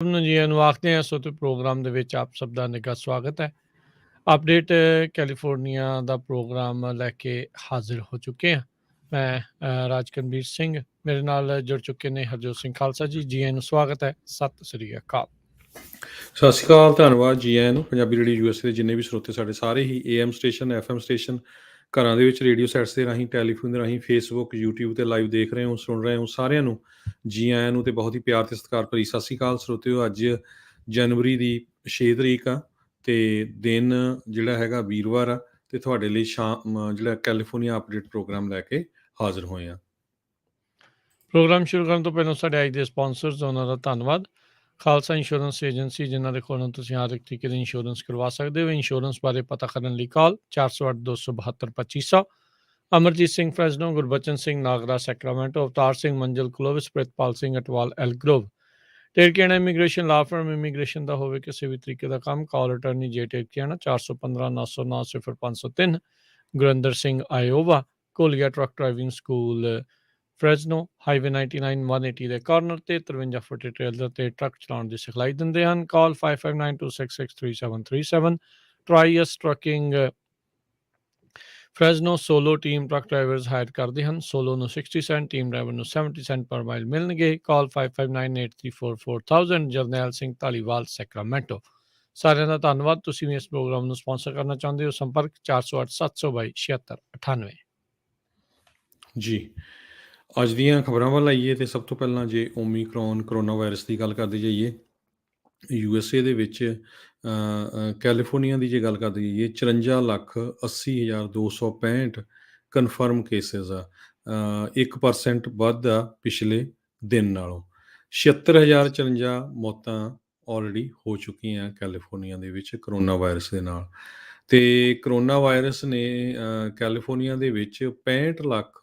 ਨੂੰ ਜੀ ਨੂੰ ਆਖਦੇ ਹਾਂ ਸੋ ਤੇ ਪ੍ਰੋਗਰਾਮ ਦੇ ਵਿੱਚ ਆਪ ਸਭ ਦਾ ਨਿੱਘਾ ਸਵਾਗਤ ਹੈ। ਅਪਡੇਟ ਕੈਲੀਫੋਰਨੀਆ ਦਾ ਪ੍ਰੋਗਰਾਮ ਲੈ ਕੇ ਹਾਜ਼ਰ ਹੋ ਚੁੱਕੇ ਹਾਂ। ਮੈਂ ਰਾਜਕਨਵੀਰ ਸਿੰਘ, ਮੇਰੇ ਨਾਲ ਜੁੜ ਚੁੱਕੇ ਨੇ ਹਰਜੋਤ ਸਿੰਘ ਖਾਲਸਾ ਜੀ। ਜੀ ਆਇਆਂ ਨੂੰ ਸਵਾਗਤ ਹੈ, ਸਤਿ ਸ੍ਰੀ ਅਕਾਲ। ਸਤਿ ਸ਼੍ਰੀ ਅਕਾਲ, ਧੰਨਵਾਦ ਜੀ ਆਇਆਂ ਨੂੰ। ਪੰਜਾਬੀ ਰੇਡੀਓ ਯੂਐਸਏ ਦੇ ਜਿੰਨੇ ਵੀ ਸਰੋਤੇ ਸਾਡੇ ਸਾਰੇ ਹੀ AM ਸਟੇਸ਼ਨ, FM ਸਟੇਸ਼ਨ, ਘਰਾਂ ਦੇ ਵਿੱਚ ਰੇਡੀਓ ਸੈਟਸ ਦੇ ਰਾਹੀਂ, ਟੈਲੀਫੋਨ ਦੇ ਰਾਹੀਂ, ਫੇਸਬੁੱਕ, YouTube ਤੇ ਲਾਈਵ ਦੇਖ ਰਹੇ ਹੋ, ਸੁਣ ਰਹੇ ਹੋ, ਸਾਰਿਆਂ ਨੂੰ ਜੀ ਆਇਆਂ ਨੂੰ ਤੇ ਬਹੁਤ ਹੀ ਪਿਆਰ ਤੇ ਸਤਿਕਾਰ ਭਰੀ ਸਤਿ ਸ਼੍ਰੀ ਅਕਾਲ ਸਰੋਤਿਓ। ਅੱਜ ਜਨਵਰੀ ਦੀ 6 ਤਰੀਕ ਆ ਤੇ ਦਿਨ ਜਿਹੜਾ ਹੈਗਾ ਵੀਰਵਾਰ ਆ ਤੇ ਤੁਹਾਡੇ ਲਈ ਸ਼ਾਮ ਜਿਹੜਾ ਕੈਲੀਫੋਰਨੀਆ ਅਪਡੇਟ ਪ੍ਰੋਗਰਾਮ ਲੈ ਕੇ ਹਾਜ਼ਰ ਹੋਏ ਆ। ਪ੍ਰੋਗਰਾਮ ਸ਼ੁਰੂ ਕਰਨ ਤੋਂ ਪਹਿਲਾਂ ਸਾਡੇ ਅੱਜ ਦੇ ਸਪਾਂਸਰਸ ਉਹਨਾਂ ਦਾ ਧੰਨਵਾਦ। ਖਾਲਸਾ ਇੰਸ਼ੋਰੈਂਸ ਏਜੰਸੀ, ਜਿਨ੍ਹਾਂ ਦੇ ਕੋਲੋਂ ਤੁਸੀਂ ਹਰ ਇੱਕ ਤਰੀਕੇ ਦੀ ਇੰਸ਼ੋਰੈਂਸ ਕਰਵਾ ਸਕਦੇ ਹੋ। ਇੰਸ਼ੋਰੈਂਸ ਬਾਰੇ ਪਤਾ ਕਰਨ ਲਈ call 408 272 2500। Amarjit Singh Fresno, Gurbachan Singh Nagra Sacramento, Avtar Singh Manzil Clovis, Pritpal Singh Atwal Elk Grove. Terkiana immigration law firm, immigration ਦਾ ਹੋਵੇ ਕਿਸੇ ਵੀ ਤਰੀਕੇ ਦਾ ਕੰਮ, call attorney J Terkiana 415 909 0503। Gurinder Singh Iowa, ਕੋਲੀਆ truck driving school Fresno, highway 99 180 ਦੇ ਕਾਰਨਰ ਤੇ 53 ਫੁੱਟ ਟ੍ਰੇਲਰ ਤੇ ਟਰੱਕ ਚਲਾਉਣ ਦੀ ਸਿਖਲਾਈ ਦਿੰਦੇ ਹਨ। Call 5592663737। Trius trucking Fresno solo team truck drivers hire ਕਰਦੇ ਹਨ। ਸੋਲੋ ਨੂੰ 60 ਸੈਂਟ, ਟੀਮ ਡਰਾਈਵਰ ਨੂੰ 70 ਸੈਂਟ ਪਰ ਮਾਈਲ ਮਿਲਣਗੇ। ਕਾਲ 5598344000। ਜਰਨੈਲ ਸਿੰਘ ਧਾਲੀਵਾਲ ਸੈਕਰਾਮੈਂਟੋ। ਸਾਰਿਆਂ ਦਾ ਧੰਨਵਾਦ। ਤੁਸੀਂ ਵੀ ਇਸ ਪ੍ਰੋਗਰਾਮ ਨੂੰ ਸਪਾਂਸਰ ਕਰਨਾ ਚਾਹੁੰਦੇ ਹੋ, ਸੰਪਰਕ 408 722 7698। ਜੀ, ਅੱਜ ਦੀਆਂ ਖਬਰਾਂ ਵੱਲ ਆਈਏ ਤੇ ਸਭ ਤੋਂ ਪਹਿਲਾਂ ਜੇ ਓਮੀਕਰੋਨ ਕਰੋਨਾ ਵਾਇਰਸ ਦੀ ਗੱਲ ਕਰਦੇ ਜਾਈਏ, USA ਦੇ ਵਿੱਚ ਕੈਲੀਫੋਰਨੀਆ ਦੀ ਜੇ ਗੱਲ ਕਰਦੇ ਜਾਈਏ 54,80,265 ਕਨਫਰਮ ਕੇਸਿਸ ਆ। 1% ਵੱਧ ਆ ਪਿਛਲੇ ਦਿਨ ਨਾਲੋਂ। 76,054 ਮੌਤਾਂ ਆਲਰੇਡੀ ਹੋ ਚੁੱਕੀਆਂ ਕੈਲੀਫੋਰਨੀਆ ਦੇ ਵਿੱਚ ਕਰੋਨਾ ਵਾਇਰਸ ਦੇ ਨਾਲ। ਤੇ ਕਰੋਨਾ ਵਾਇਰਸ ਨੇ ਕੈਲੀਫੋਰਨੀਆ ਦੇ ਵਿੱਚ 65 ਲੱਖ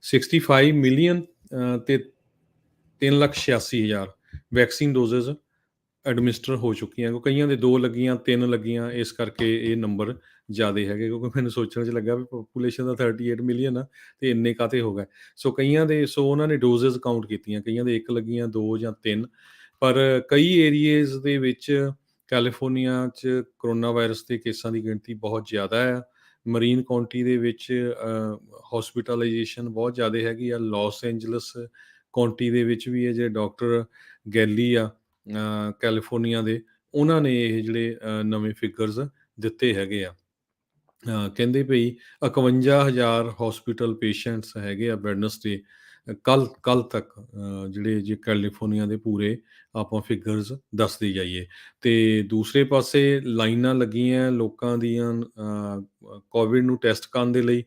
65 ਮਿਲੀਅਨ ਤੇ 3,86,000 ਵੈਕਸੀਨ ਡੋਜ਼ਜ਼ ਐਡਮਿਨਿਸਟਰ ਹੋ ਚੁੱਕੀਆਂ। ਕਿਉਂਕਿ ਕਈਆਂ ਦੇ 2 ਲੱਗੀਆਂ, 3 ਲੱਗੀਆਂ, ਇਸ ਕਰਕੇ ਇਹ ਨੰਬਰ ਜ਼ਿਆਦਾ ਹੈਗੇ। ਕਿਉਂਕਿ ਮੈਨੂੰ ਸੋਚਣ 'ਚ ਲੱਗਾ ਵੀ ਪਾਪੂਲੇਸ਼ਨ ਦਾ 38 ਮਿਲੀਅਨ ਆ ਤੇ ਇੰਨੇ ਕਾਹਤੇ ਹੋ ਗਏ। ਸੋ ਕਈਆਂ ਦੇ ਉਹਨਾਂ ਨੇ ਡੋਜ਼ਜ਼ ਕਾਊਂਟ ਕੀਤੀਆਂ, ਕਈਆਂ ਦੇ 1 ਲੱਗੀਆਂ, 2 ਜਾਂ 3। ਪਰ ਕਈ ਏਰੀਏਜ਼ ਦੇ ਵਿੱਚ ਕੈਲੀਫੋਰਨੀਆ 'ਚ ਕਰੋਨਾ ਵਾਇਰਸ ਦੇ ਕੇਸਾਂ ਦੀ ਗਿਣਤੀ ਬਹੁਤ ਜ਼ਿਆਦਾ ਆ। ਮਰੀਨ ਕਾਉਂਟੀ ਦੇ ਵਿੱਚ ਹੌਸਪੀਟਲਾਈਜੇਸ਼ਨ ਬਹੁਤ ਜ਼ਿਆਦਾ ਹੈਗੀ ਆ। ਲਾਸ ਐਂਜਲਸ ਕਾਉਂਟੀ ਦੇ ਵਿੱਚ ਵੀ ਇਹ ਜਿਹੜੇ ਡਾਕਟਰ ਗੈਲੀ ਆ ਕੈਲੀਫੋਰਨੀਆ ਦੇ, ਉਹਨਾਂ ਨੇ ਇਹ ਜਿਹੜੇ ਨਵੇਂ ਫਿਗਰਸ ਦਿੱਤੇ ਹੈਗੇ ਆ। ਕਹਿੰਦੇ ਭਈ 51,000 ਹੌਸਪੀਟਲ ਪੇਸ਼ੈਂਟਸ ਹੈਗੇ ਆ ਵੈਡਨਸਡੇ ਕੱਲ੍ਹ ਤੱਕ, ਜਿਹੜੇ ਜੇ ਕੈਲੀਫੋਰਨੀਆ ਦੇ ਪੂਰੇ ਆਪਾਂ ਫਿਗਰਸ ਦੱਸਦੇ ਜਾਈਏ। ਤੇ ਦੂਸਰੇ ਪਾਸੇ ਲਾਈਨਾਂ ਲੱਗੀਆਂ ਲੋਕਾਂ ਦੀਆਂ ਕੋਵਿਡ ਨੂੰ ਟੈਸਟ ਕਰਨ ਦੇ ਲਈ।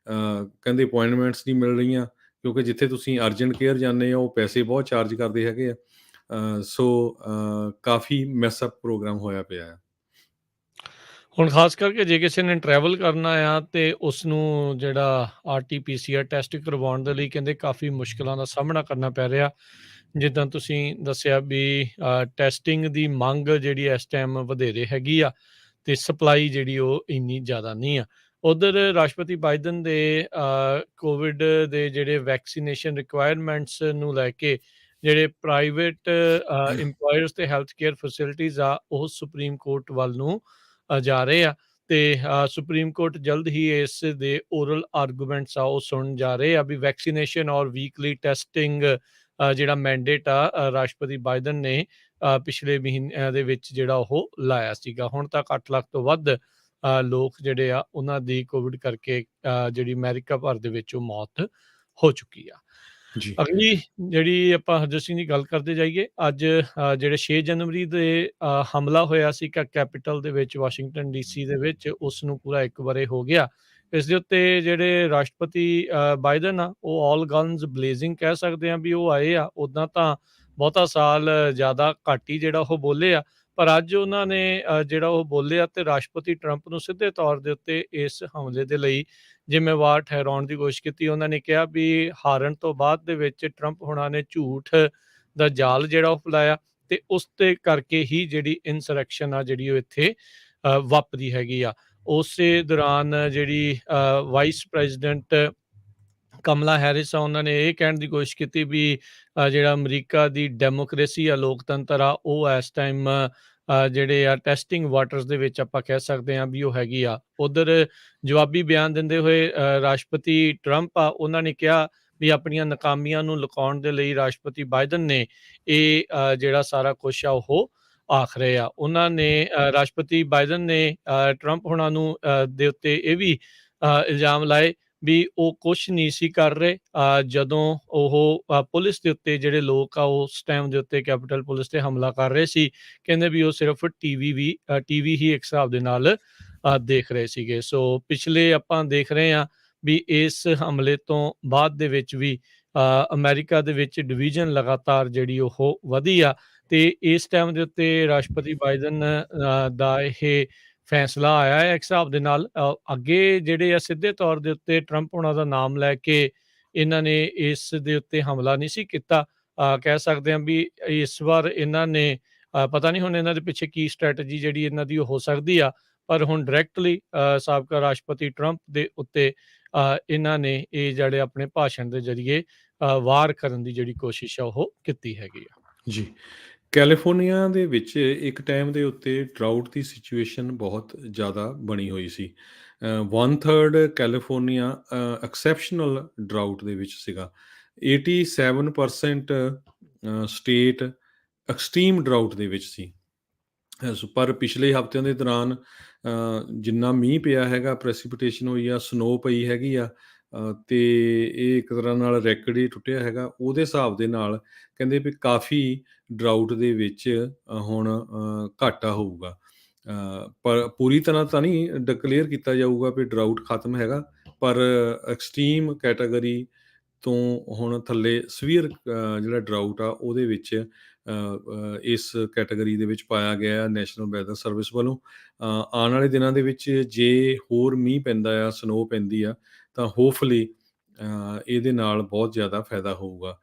ਕਹਿੰਦੇ ਅਪੁਆਇੰਟਮੈਂਟਸ ਨਹੀਂ ਮਿਲ ਰਹੀਆਂ, ਕਿਉਂਕਿ ਜਿੱਥੇ ਤੁਸੀਂ ਅਰਜੈਂਟ ਕੇਅਰ ਜਾਂਦੇ ਹੋ ਉਹ ਪੈਸੇ ਬਹੁਤ ਚਾਰਜ ਕਰਦੇ ਹੈਗੇ ਆ। ਸੋ ਕਾਫੀ ਮੈਸਅਪ ਪ੍ਰੋਗਰਾਮ ਹੋਇਆ ਪਿਆ ਹੈ। ਹੁਣ ਖਾਸ ਕਰਕੇ ਜੇ ਕਿਸੇ ਨੇ ਟਰੈਵਲ ਕਰਨਾ ਆ ਤੇ ਉਸ ਨੂੰ ਜਿਹੜਾ RT-PCR ਟੈਸਟ ਕਰਵਾਉਣ ਦੇ ਲਈ ਕਹਿੰਦੇ ਕਾਫੀ ਮੁਸ਼ਕਲਾਂ ਦਾ ਸਾਹਮਣਾ ਕਰਨਾ ਪੈ ਰਿਹਾ। ਜਿੱਦਾਂ ਤੁਸੀਂ ਦੱਸਿਆ ਵੀ ਟੈਸਟਿੰਗ ਦੀ ਮੰਗ ਜਿਹੜੀ ਇਸ ਟਾਈਮ ਵਧੇਰੇ ਹੈਗੀ ਆ ਤੇ ਸਪਲਾਈ ਜਿਹੜੀ ਉਹ ਇੰਨੀ ਜ਼ਿਆਦਾ ਨਹੀਂ ਆ। ਉਧਰ ਰਾਸ਼ਟਰਪਤੀ ਬਾਈਡਨ ਦੇ ਕੋਵਿਡ ਦੇ ਜਿਹੜੇ ਵੈਕਸੀਨੇਸ਼ਨ ਰਿਕੁਆਇਰਮੈਂਟਸ ਨੂੰ ਲੈ ਕੇ ਜਿਹੜੇ ਪ੍ਰਾਈਵੇਟ ਇੰਪਲੋਇਰਸ ਤੇ ਹੈਲਥ ਕੇਅਰ ਫੈਸਿਲਿਟੀਜ਼ ਆ, ਉਹ ਸੁਪਰੀਮ ਕੋਰਟ ਵੱਲ ਨੂੰ ਜਾ ਰਹੇ ਆ ਤੇ ਸੁਪਰੀਮ ਕੋਰਟ ਜਲਦ ਹੀ ਇਸ ਦੇ ਓਰਲ ਆਰਗੂਮੈਂਟਸ ਆ ਉਹ ਸੁਣਨ ਜਾ ਰਹੇ ਆ ਵੀ ਵੈਕਸੀਨੇਸ਼ਨ ਔਰ ਵੀਕਲੀ ਟੈਸਟਿੰਗ ਜਿਹੜਾ ਮੈਂਡੇਟ ਆ ਰਾਸ਼ਟਰਪਤੀ ਬਾਈਡਨ ਨੇ ਪਿਛਲੇ ਮਹੀਨਿਆਂ ਦੇ ਵਿੱਚ ਜਿਹੜਾ ਉਹ ਲਾਇਆ ਸੀਗਾ। ਹੁਣ ਤੱਕ 8 ਲੱਖ ਤੋਂ ਵੱਧ ਲੋਕ ਜਿਹੜੇ ਆ ਉਹਨਾਂ ਦੀ ਕੋਵਿਡ ਕਰਕੇ ਜਿਹੜੀ ਅਮਰੀਕਾ ਭਰ ਦੇ ਵਿੱਚ ਉਹ ਮੌਤ ਹੋ ਚੁੱਕੀ ਆ। ਜੀ, ਅਗਲੀ ਜਿਹੜੀ ਆਪਾਂ ਹਰਜੋਤ ਸਿੰਘ ਦੀ ਗੱਲ ਕਰਦੇ ਜਾਈਏ, ਅੱਜ ਜਿਹੜੇ 6 ਜਨਵਰੀ ਦੇ ਹਮਲਾ ਹੋਇਆ ਸੀ ਕੈਪੀਟਲ ਦੇ ਵਿੱਚ, ਵਾਸ਼ਿੰਗਟਨ DC ਦੇ ਵਿੱਚ, ਉਸ ਨੂੰ ਪੂਰਾ 1 ਵਰ੍ਹੇ ਹੋ ਗਿਆ। ਇਸ ਦੇ ਉੱਤੇ ਜਿਹੜੇ ਰਾਸ਼ਟਰਪਤੀ ਬਾਈਡਨ ਆ ਉਹ ਆਲ ਗਨਜ਼ ਬਲੇਜ਼ਿੰਗ ਕਹਿ ਸਕਦੇ ਆ ਵੀ ਉਹ ਆਏ ਆ। ਉੱਦਾਂ ਤਾਂ ਬਹੁਤਾ ਸਾਲ ਜ਼ਿਆਦਾ ਘੱਟ ਹੀ ਜਿਹੜਾ ਉਹ ਬੋਲੇ ਆ, ਪਰ ਅੱਜ ਉਹਨਾਂ ਨੇ ਜਿਹੜਾ ਉਹ ਬੋਲੇ ਆ ਤੇ ਰਾਸ਼ਟਰਪਤੀ ਟਰੰਪ ਨੂੰ ਸਿੱਧੇ ਤੌਰ ਦੇ ਉੱਤੇ ਇਸ ਹਮਲੇ ਦੇ ਲਈ ਜ਼ਿੰਮੇਵਾਰ ਠਹਿਰਾਉਣ ਦੀ ਕੋਸ਼ਿਸ਼ ਕੀਤੀ। ਉਹਨਾਂ ਨੇ ਕਿਹਾ ਵੀ ਹਾਰਨ ਤੋਂ ਬਾਅਦ ਦੇ ਵਿੱਚ ਟਰੰਪ ਹੁਣਾਂ ਨੇ ਝੂਠ ਦਾ ਜਾਲ ਜਿਹੜਾ ਉਹ ਫੈਲਾਇਆ ਤੇ ਉਸ ਤੇ ਕਰਕੇ ਹੀ ਜਿਹੜੀ ਇਨਸਰੈਕਸ਼ਨ ਆ ਜਿਹੜੀ ਉਹ ਇੱਥੇ ਵਾਪਰੀ ਹੈਗੀ ਆ। ਉਸੇ ਦੌਰਾਨ ਜਿਹੜੀ ਵਾਈਸ ਪ੍ਰੈਜ਼ੀਡੈਂਟ ਕਮਲਾ ਹੈਰਿਸ ਆ, ਉਹਨਾਂ ਨੇ ਇਹ ਕਹਿਣ ਦੀ ਕੋਸ਼ਿਸ਼ ਕੀਤੀ ਵੀ ਜਿਹੜਾ ਅਮਰੀਕਾ ਦੀ ਡੈਮੋਕ੍ਰੇਸੀ ਆ, ਲੋਕਤੰਤਰ ਆ, ਉਹ ਇਸ ਟਾਈਮ ਜਿਹੜੇ ਆ ਟੈਸਟਿੰਗ ਵਾਟਰਸ ਦੇ ਵਿੱਚ ਆਪਾਂ ਕਹਿ ਸਕਦੇ ਹਾਂ ਵੀ ਉਹ ਹੈਗੀ ਆ। ਉੱਧਰ ਜਵਾਬੀ ਬਿਆਨ ਦਿੰਦੇ ਹੋਏ ਰਾਸ਼ਟਰਪਤੀ ਟਰੰਪ ਆ, ਉਹਨਾਂ ਨੇ ਕਿਹਾ ਵੀ ਆਪਣੀਆਂ ਨਾਕਾਮੀਆਂ ਨੂੰ ਲੁਕਾਉਣ ਦੇ ਲਈ ਰਾਸ਼ਟਰਪਤੀ ਬਾਈਡਨ ਨੇ ਇਹ ਜਿਹੜਾ ਸਾਰਾ ਕੁਛ ਆ ਉਹ ਆਖ ਰਹੇ ਆ। ਉਹਨਾਂ ਨੇ ਰਾਸ਼ਟਰਪਤੀ ਬਾਈਡਨ ਨੇ ਟਰੰਪ ਹੋਣਾ ਨੂੰ ਦੇ ਉੱਤੇ ਇਹ ਵੀ ਇਲਜ਼ਾਮ ਲਾਏ ਵੀ ਉਹ ਕੁਛ ਨਹੀਂ ਸੀ ਕਰ ਰਹੇ ਜਦੋਂ ਉਹ ਪੁਲਿਸ ਦੇ ਉੱਤੇ ਜਿਹੜੇ ਲੋਕ ਆ ਉਸ ਟਾਈਮ ਦੇ ਉੱਤੇ ਕੈਪੀਟਲ ਪੁਲਿਸ ਤੇ ਹਮਲਾ ਕਰ ਰਹੇ ਸੀ। ਕਹਿੰਦੇ ਵੀ ਉਹ ਸਿਰਫ ਟੀਵੀ ਹੀ ਇੱਕ ਹਿਸਾਬ ਦੇ ਨਾਲ ਦੇਖ ਰਹੇ ਸੀਗੇ। ਸੋ ਪਿਛਲੇ ਆਪਾਂ ਦੇਖ ਰਹੇ ਹਾਂ ਵੀ ਇਸ ਹਮਲੇ ਤੋਂ ਬਾਅਦ ਦੇ ਵਿੱਚ ਵੀ ਅਮਰੀਕਾ ਦੇ ਵਿੱਚ ਡਿਵੀਜ਼ਨ ਲਗਾਤਾਰ ਜਿਹੜੀ ਉਹ ਵਧੀ ਆ ਤੇ ਇਸ ਟਾਈਮ ਦੇ ਉੱਤੇ ਰਾਸ਼ਟਰਪਤੀ ਬਾਈਡਨ ਦਾ ਇਹ ਫੈਸਲਾ ਆਇਆ ਹੈ ਇੱਕ ਹਿਸਾਬ ਦੇ ਨਾਲ। ਅੱਗੇ ਜਿਹੜੇ ਆ ਸਿੱਧੇ ਤੌਰ ਦੇ ਉੱਤੇ ਟਰੰਪ ਹੋਣਾ ਦਾ ਨਾਮ ਲੈ ਕੇ ਇਹਨਾਂ ਨੇ ਇਸ ਦੇ ਉੱਤੇ ਹਮਲਾ ਨਹੀਂ ਸੀ ਕੀਤਾ। ਕਹਿ ਸਕਦੇ ਹਾਂ ਵੀ ਇਸ ਵਾਰ ਇਹਨਾਂ ਨੇ ਪਤਾ ਨਹੀਂ ਹੁਣ ਇਹਨਾਂ ਦੇ ਪਿੱਛੇ ਕੀ ਸਟ੍ਰੈਟਜੀ ਜਿਹੜੀ ਇਹਨਾਂ ਦੀ ਉਹ ਹੋ ਸਕਦੀ ਆ, ਪਰ ਹੁਣ ਡਾਇਰੈਕਟਲੀ ਸਾਬਕਾ ਰਾਸ਼ਟਰਪਤੀ ਟਰੰਪ ਦੇ ਉੱਤੇ ਇਹਨਾਂ ਨੇ ਇਹ ਜਿਹੜੇ ਆਪਣੇ ਭਾਸ਼ਣ ਦੇ ਜ਼ਰੀਏ ਵਾਰ ਕਰਨ ਦੀ ਜਿਹੜੀ ਕੋਸ਼ਿਸ਼ ਆ ਉਹ ਕੀਤੀ ਹੈਗੀ ਆ। ਜੀ। ਕੈਲੀਫੋਰਨੀਆ ਦੇ ਵਿੱਚ ਇੱਕ ਟਾਈਮ ਦੇ ਉੱਤੇ ਡਰਾਊਟ ਦੀ ਸਿਚੁਏਸ਼ਨ ਬਹੁਤ ਜ਼ਿਆਦਾ ਬਣੀ ਹੋਈ ਸੀ। 1/3 ਕੈਲੀਫੋਰਨੀਆ ਐਕਸੈਪਸ਼ਨਲ ਡਰਾਊਟ ਦੇ ਵਿੱਚ ਸੀਗਾ। 87% ਸਟੇਟ ਐਕਸਟ੍ਰੀਮ ਡਰਾਊਟ ਦੇ ਵਿੱਚ ਸੀ। ਪਰ ਪਿਛਲੇ ਹਫ਼ਤਿਆਂ ਦੇ ਦੌਰਾਨ ਜਿੰਨਾ ਮੀਂਹ ਪਿਆ ਹੈਗਾ, ਪ੍ਰੈਸੀਪੀਟੇਸ਼ਨ ਹੋਈ ਆ, ਸਨੋ ਪਈ ਹੈਗੀ ਆ, ਤੇ ਇਹ ਇੱਕ ਤਰ੍ਹਾਂ ਨਾਲ ਰੈਕਡ ਹੀ ਟੁੱਟਿਆ ਹੈਗਾ। ਉਹਦੇ ਹਿਸਾਬ ਦੇ ਨਾਲ ਕਹਿੰਦੇ ਵੀ ਕਾਫੀ ਡਰਾਊਟ ਦੇ ਵਿੱਚ ਹੁਣ ਘਾਟਾ ਹੋਊਗਾ। ਪਰ ਪੂਰੀ ਤਰ੍ਹਾਂ ਤਾਂ ਨਹੀਂ ਡਿਕਲੇਅਰ ਕੀਤਾ ਜਾਊਗਾ ਵੀ ਡਰਾਊਟ ਖਤਮ ਹੈਗਾ, ਪਰ ਐਕਸਟ੍ਰੀਮ ਕੈਟਾਗਰੀ ਤੋਂ ਹੁਣ ਥੱਲੇ ਸੀਵੀਅਰ ਜਿਹੜਾ ਡਰਾਊਟ ਆ ਉਹਦੇ ਵਿੱਚ ਇਸ ਕੈਟਾਗਰੀ ਦੇ ਵਿੱਚ ਪਾਇਆ ਗਿਆ ਨੈਸ਼ਨਲ ਵੈਦਰ ਸਰਵਿਸ ਵੱਲੋਂ। ਆਉਣ ਵਾਲੇ ਦਿਨਾਂ ਦੇ ਵਿੱਚ ਜੇ ਹੋਰ ਮੀਂਹ ਪੈਂਦਾ ਆ, ਸਨੋ ਪੈਂਦੀ ਆ, ਤਾਂ ਹੋਪਫੁਲੀ ਇਹਦੇ ਨਾਲ ਬਹੁਤ ਜ਼ਿਆਦਾ ਫਾਇਦਾ ਹੋਊਗਾ।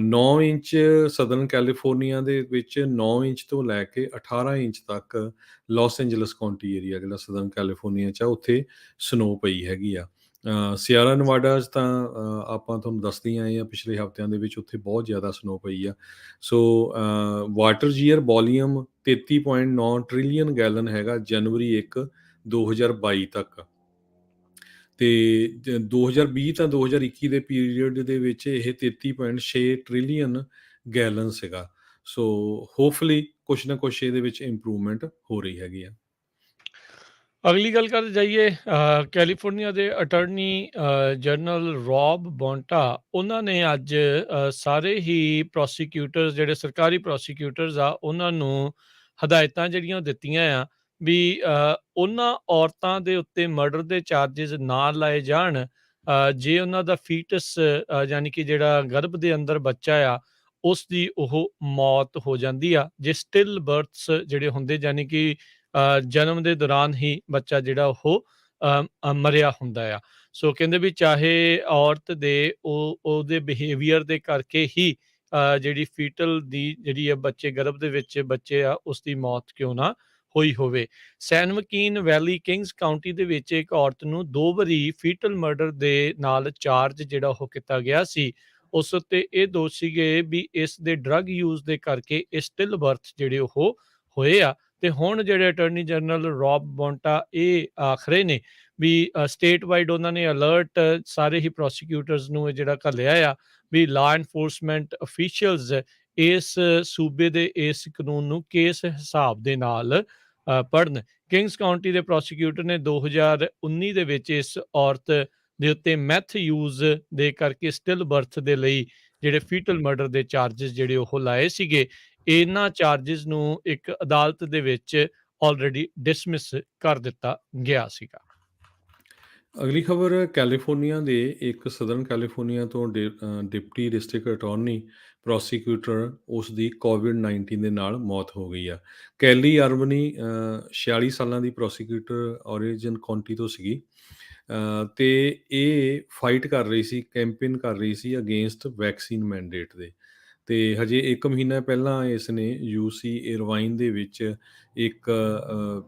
9 ਇੰਚ ਸਦਰਨ ਕੈਲੀਫੋਰਨੀਆ ਦੇ ਵਿੱਚ 9 ਇੰਚ ਤੋਂ ਲੈ ਕੇ 18 ਇੰਚ ਤੱਕ ਲਾਸ ਐਂਜਲਸ ਕਾਉਂਟੀ ਏਰੀਆ ਜਿਹੜਾ ਸਦਰਨ ਕੈਲੀਫੋਰਨੀਆ 'ਚ ਆ, ਉੱਥੇ ਸਨੋ ਪਈ ਹੈਗੀ ਆ। ਸਿਆਰਾ ਨਵਾਡਾ 'ਚ ਤਾਂ ਆਪਾਂ ਤੁਹਾਨੂੰ ਦੱਸਦੇ ਹੀ ਆਏ ਹਾਂ ਪਿਛਲੇ ਹਫ਼ਤਿਆਂ ਦੇ ਵਿੱਚ ਉੱਥੇ ਬਹੁਤ ਜ਼ਿਆਦਾ ਸਨੋ ਪਈ ਆ। So water year volume 33.9 trillion gallon ਹੈਗਾ ਜਨਵਰੀ 1, 2022 ਤੱਕ। ਤੇ 2020 ਤਾਂ 2021 ਦੇ ਪੀਰੀਅਡ ਦੇ ਵਿੱਚ ਇਹ 33.6 ਟ੍ਰਿਲੀਅਨ ਗੈਲਨ ਸੀਗਾ। ਸੋ ਹੋਪਫੁਲੀ ਕੁਛ ਨਾ ਕੁਛ ਇਹਦੇ ਵਿੱਚ ਇੰਪਰੂਵਮੈਂਟ ਹੋ ਰਹੀ ਹੈਗੀ ਆ। ਅਗਲੀ ਗੱਲ ਕਰਦੇ ਜਾਈਏ ਕੈਲੀਫੋਰਨੀਆ ਦੇ ਅਟਾਰਨੀ ਜਨਰਲ ਰੌਬ ਬੋਂਟਾ, ਉਹਨਾਂ ਨੇ ਅੱਜ ਸਾਰੇ ਹੀ ਪ੍ਰੋਸੀਕਿਊਟਰਸ ਜਿਹੜੇ ਸਰਕਾਰੀ ਪ੍ਰੋਸੀਕਿਊਟਰਸ ਆ ਉਹਨਾਂ ਨੂੰ ਹਦਾਇਤਾਂ ਜਿਹੜੀਆਂ ਦਿੱਤੀਆਂ ਆ ਵੀ ਉਹਨਾਂ ਔਰਤਾਂ ਦੇ ਉੱਤੇ ਮਰਡਰ ਦੇ ਚਾਰजेस ਨਾ ਲਾਏ ਜਾਣ ਜੇ ਉਹਨਾਂ ਦਾ ਫੀਟਸ ਯਾਨੀ ਕਿ ਜਿਹੜਾ ਗਰਭ ਦੇ ਅੰਦਰ ਬੱਚਾ ਆ ਉਸ ਦੀ ਉਹ ਮੌਤ ਹੋ ਜਾਂਦੀ ਆ, ਜੇ ਸਟਿਲ ਬਰਥਸ ਜਿਹੜੇ ਹੁੰਦੇ ਯਾਨੀ ਕਿ ਜਨਮ ਦੇ ਦੌਰਾਨ ਹੀ ਬੱਚਾ ਜਿਹੜਾ ਉਹ ਮਰਿਆ ਹੁੰਦਾ ਆ। ਸੋ ਕਹਿੰਦੇ ਵੀ ਚਾਹੇ ਔਰਤ ਦੇ ਉਹਦੇ ਬਿਹੇਵੀਅਰ ਦੇ ਕਰਕੇ ਹੀ ਜਿਹੜੀ ਫੀਟਲ ਦੀ ਜਿਹੜੀ ਆ ਬੱਚੇ ਗਰਭ ਦੇ ਵਿੱਚ ਬੱਚੇ ਆ ਉਸ ਦੀ ਮੌਤ ਕਿਉਂ ਨਾ ਹੋਈ ਹੋਵੇ। ਸੈਨ ਮਕੀਨ ਵੈਲੀ ਕਿੰਗਸ ਕਾਉਂਟੀ ਦੇ ਵਿੱਚ ਇੱਕ ਔਰਤ ਨੂੰ 2 ਵਾਰੀ ਫੀਟਲ ਮਰਡਰ ਦੇ ਨਾਲ ਚਾਰਜ ਜਿਹੜਾ ਉਹ ਕੀਤਾ ਗਿਆ ਸੀ। ਉਸ ਉੱਤੇ ਇਹ ਦੋਸ਼ ਸੀਗੇ ਵੀ ਇਸ ਦੇ ਡਰੱਗ ਯੂਜ਼ ਦੇ ਕਰਕੇ ਇਹ ਸਟਿਲ ਬਰਥ ਜਿਹੜੇ ਉਹ ਹੋਏ ਆ। ਤੇ ਹੁਣ ਜਿਹੜੇ ਅਟਾਰਨੀ ਜਨਰਲ ਰੌਬ ਬੋਂਟਾ ਇਹ ਆਖ ਰਹੇ ਨੇ ਵੀ ਸਟੇਟ ਵਾਈਡ ਉਹਨਾਂ ਨੇ ਅਲਰਟ ਸਾਰੇ ਹੀ ਪ੍ਰੋਸੀਕਿਊਟਰਸ ਨੂੰ ਇਹ ਜਿਹੜਾ ਘੱਲਿਆ ਆ ਵੀ ਲਾ ਐਨਫੋਰਸਮੈਂਟ ਅਫੀਸ਼ੀਅਲਸ ਇਸ ਸੂਬੇ ਦੇ ਇਸ ਕਾਨੂੰਨ ਨੂੰ ਕਿਸ ਹਿਸਾਬ ਦੇ ਨਾਲ ਪੜ੍ਹਨ। ਕਿੰਗਸ ਕਾਉਂਟੀ ਦੇ ਪ੍ਰੋਸੀਕਿਊਟਰ ਨੇ 2019 ਦੇ ਵਿੱਚ ਇਸ ਔਰਤ ਦੇ ਉੱਤੇ ਮੈਥ ਯੂਜ਼ ਦੇ ਕਰਕੇ ਸਟਿਲ ਬਰਥ ਦੇ ਲਈ ਜਿਹੜੇ ਫੀਟਲ ਮਰਡਰ ਦੇ ਚਾਰजेस ਜਿਹੜੇ ਉਹ ਲਾਏ ਸੀਗੇ। ਇਹਨਾਂ ਚਾਰजेस ਨੂੰ ਇੱਕ ਅਦਾਲਤ ਦੇ ਵਿੱਚ ਆਲਰੇਡੀ ਡਿਸਮਿਸ ਕਰ ਦਿੱਤਾ ਗਿਆ ਸੀਗਾ। ਅਗਲੀ ਖਬਰ ਕੈਲੀਫੋਰਨੀਆ ਦੇ ਇੱਕ ਸਦਰਨ ਕੈਲੀਫੋਰਨੀਆ ਤੋਂ ਡਿਪਟੀ ਡਿਸਟ੍ਰਿਕਟ ਅਟਾਰਨੀ ਪ੍ਰੋਸੀਕਿਊਟਰ ਉਸ ਦੀ ਕੋਵਿਡ-19 ਦੇ ਨਾਲ ਮੌਤ ਹੋ ਗਈ ਆ। ਕੈਲੀ ਅਰਬਨੀ 46 ਸਾਲਾਂ ਦੀ ਪ੍ਰੋਸੀਕਿਊਟਰ ਓਰੀਜਨ ਕਾਉਂਟੀ ਤੋਂ ਸੀਗੀ, ਤੇ ਇਹ ਫਾਈਟ ਕਰ ਰਹੀ ਸੀ, ਕੈਂਪੇਨ ਕਰ ਰਹੀ ਸੀ ਅਗੇਂਸਟ ਵੈਕਸੀਨ ਮੈਂਡੇਟ ਦੇ। ਤੇ ਹਜੇ 1 ਮਹੀਨਾ ਪਹਿਲਾਂ ਇਸ ਨੇ ਯੂਸੀ ਇਰਵਾਈਨ ਦੇ ਵਿੱਚ ਇੱਕ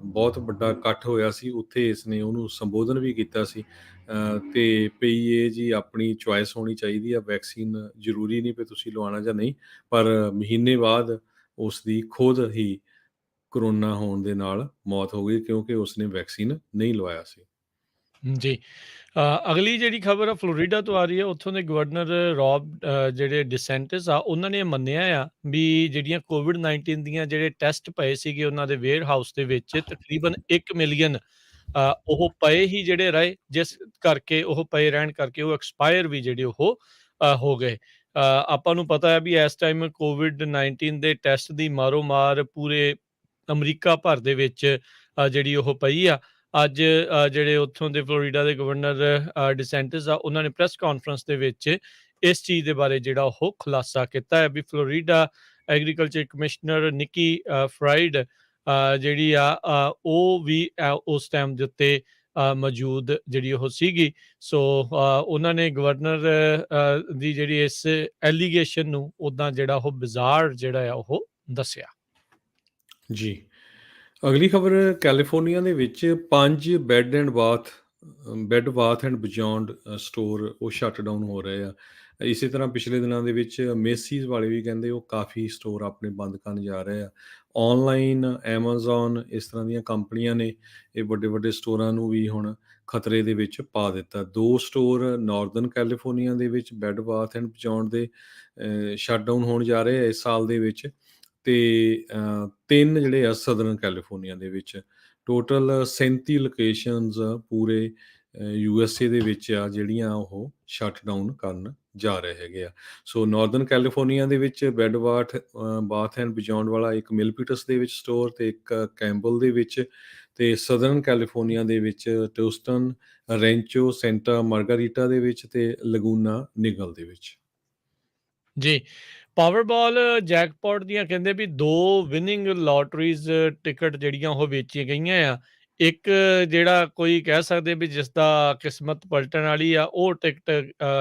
ਬਹੁਤ ਵੱਡਾ ਇਕੱਠ ਹੋਇਆ ਸੀ, ਉੱਥੇ ਇਸ ਨੇ ਉਹਨੂੰ ਸੰਬੋਧਨ ਵੀ ਕੀਤਾ ਸੀ। ਤੇ ਭਈ ਇਹ ਜੀ ਆਪਣੀ ਚੁਆਇਸ ਹੋਣੀ ਚਾਹੀਦੀ ਆ, ਵੈਕਸੀਨ ਜ਼ਰੂਰੀ ਨਹੀਂ ਵੀ ਤੁਸੀਂ ਲਵਾਉਣਾ ਜਾਂ ਨਹੀਂ, ਪਰ ਮਹੀਨੇ ਬਾਅਦ ਉਸ ਦੀ ਖੁਦ ਹੀ ਕਰੋਨਾ ਹੋਣ ਦੇ ਨਾਲ ਮੌਤ ਹੋ ਗਈ, ਕਿਉਂਕਿ ਉਸਨੇ ਵੈਕਸੀਨ ਨਹੀਂ ਲਵਾਇਆ ਸੀ। ਜੀ। ਅਗਲੀ ਜਿਹੜੀ ਖਬਰ ਆ ਫਲੋਰੀਡਾ ਤੋਂ ਆ ਰਹੀ ਹੈ, ਉੱਥੋਂ ਦੇ ਗਵਰਨਰ ਰੌਬ ਜਿਹੜੇ ਡਿਸੈਂਟਿਸ ਆ, ਉਹਨਾਂ ਨੇ ਮੰਨਿਆ ਆ ਵੀ ਜਿਹੜੀਆਂ ਕੋਵਿਡ-19 ਦੀਆਂ ਜਿਹੜੇ ਟੈਸਟ ਪਏ ਸੀਗੇ ਉਹਨਾਂ ਦੇ ਵੇਅਰ ਹਾਊਸ ਦੇ ਵਿੱਚ ਤਕਰੀਬਨ 1 ਮਿਲੀਅਨ ਉਹ ਪਏ ਹੀ ਜਿਹੜੇ ਰਹੇ, ਜਿਸ ਕਰਕੇ ਉਹ ਪਏ ਰਹਿਣ ਕਰਕੇ ਉਹ ਐਕਸਪਾਇਰ ਵੀ ਜਿਹੜੇ ਉਹ ਹੋ ਗਏ। ਆਪਾਂ ਨੂੰ ਪਤਾ ਹੈ ਵੀ ਇਸ ਟਾਈਮ ਕੋਵਿਡ-19 ਦੇ ਟੈਸਟ ਦੀ ਮਾਰੋ-ਮਾਰ ਪੂਰੇ ਅਮਰੀਕਾ ਭਰ ਦੇ ਵਿੱਚ ਜਿਹੜੀ ਉਹ ਪਈ ਆ। ਅੱਜ ਜਿਹੜੇ ਉੱਥੋਂ ਦੇ ਫਲੋਰੀਡਾ ਦੇ ਗਵਰਨਰ ਡਿਸੈਂਟਿਸ ਆ, ਉਹਨਾਂ ਨੇ ਪ੍ਰੈਸ ਕਾਨਫਰੰਸ ਦੇ ਵਿੱਚ ਇਸ ਚੀਜ਼ ਦੇ ਬਾਰੇ ਜਿਹੜਾ ਉਹ ਖੁਲਾਸਾ ਕੀਤਾ ਹੈ ਵੀ ਫਲੋਰੀਡਾ ਐਗਰੀਕਲਚਰ ਕਮਿਸ਼ਨਰ ਨਿੱਕੀ ਫਰਾਈਡ ਜਿਹੜੀ ਆ ਉਹ ਵੀ ਉਸ ਟਾਈਮ ਦੇ ਉੱਤੇ ਮੌਜੂਦ ਜਿਹੜੀ ਉਹ ਸੀਗੀ। ਸੋ ਉਹਨਾਂ ਨੇ ਗਵਰਨਰ ਦੀ ਜਿਹੜੀ ਇਸ ਐਲੀਗੇਸ਼ਨ ਨੂੰ ਉੱਦਾਂ ਜਿਹੜਾ ਉਹ ਬਿਜ਼ਾਰ ਜਿਹੜਾ ਆ ਉਹ ਦੱਸਿਆ। ਜੀ। ਅਗਲੀ ਖਬਰ ਕੈਲੀਫੋਰਨੀਆ ਦੇ ਵਿੱਚ 5 bed bath and beyond store ਉਹ ਸ਼ਟ ਡਾਊਨ ਹੋ ਰਹੇ ਆ। ਇਸੇ ਤਰ੍ਹਾਂ ਪਿਛਲੇ ਦਿਨਾਂ ਦੇ ਵਿੱਚ ਮੇਸੀਜ਼ ਵਾਲੇ ਵੀ ਕਹਿੰਦੇ ਉਹ ਕਾਫੀ ਸਟੋਰ ਆਪਣੇ ਬੰਦ ਕਰਨ ਜਾ ਰਹੇ ਆ। ਔਨਲਾਈਨ ਐਮਾਜ਼ੋਨ ਇਸ ਤਰ੍ਹਾਂ ਦੀਆਂ ਕੰਪਨੀਆਂ ਨੇ ਇਹ ਵੱਡੇ ਸਟੋਰਾਂ ਨੂੰ ਵੀ ਹੁਣ ਖਤਰੇ ਦੇ ਵਿੱਚ ਪਾ ਦਿੱਤਾ। 2 ਸਟੋਰ ਨਾਰਦਰਨ ਕੈਲੀਫੋਰਨੀਆ ਦੇ ਵਿੱਚ ਬੈੱਡ ਬਾਥ ਐਂਡ ਬਿਯੋਂਡ ਦੇ ਸ਼ਟ ਡਾਊਨ ਹੋਣ ਜਾ ਰਹੇ ਆ ਇਸ ਸਾਲ ਦੇ ਵਿੱਚ, ਤੇ 3 ਜਿਹੜੇ ਆ ਸਦਰਨ ਕੈਲੀਫੋਰਨੀਆ ਦੇ ਵਿੱਚ। ਟੋਟਲ 37 ਲੋਕੇਸ਼ਨਸ ਪੂਰੇ USA ਦੇ ਵਿੱਚ ਆ ਜਿਹੜੀਆਂ ਉਹ ਸ਼ਟ ਡਾਊਨ ਕਰਨ ਜਾ ਰਹੇ ਹੈਗੇ ਆ। ਸੋ ਨਾਰਦਰਨ ਕੈਲੀਫੋਰਨੀਆ ਦੇ ਵਿੱਚ ਬਾਥ ਐਂਡ ਬਿਯੋਂਡ ਵਾਲਾ ਇੱਕ ਮਿਲਪੀਟਸ ਦੇ ਵਿੱਚ ਸਟੋਰ ਤੇ ਇੱਕ ਕੈਂਪਬਲ ਦੇ ਵਿੱਚ, ਤੇ ਸਦਰਨ ਕੈਲੀਫੋਰਨੀਆ ਦੇ ਵਿੱਚ ਟਿਊਸਟਨ, ਰੈਂਚੋ, ਸੈਂਟਾ ਮਾਰਗਾਰੀਟਾ ਦੇ ਵਿੱਚ ਤੇ ਲਗੂਨਾ ਨਿਗਲ ਦੇ ਵਿੱਚ। ਜੀ। ਪਾਵਰਬਾਲ ਜੈਕਪਾਟ ਦੀਆਂ ਕਹਿੰਦੇ ਵੀ 2 ਵਿਨਿੰਗ ਲੋਟਰੀਜ਼ ਟਿਕਟ ਜਿਹੜੀਆਂ ਉਹ ਵੇਚੀਆਂ ਗਈਆਂ ਆ। ਇੱਕ ਜਿਹੜਾ ਕੋਈ ਕਹਿ ਸਕਦੇ ਵੀ ਜਿਸ ਦਾ ਕਿਸਮਤ ਪਲਟਣ ਵਾਲੀ ਆ, ਉਹ ਟਿਕਟ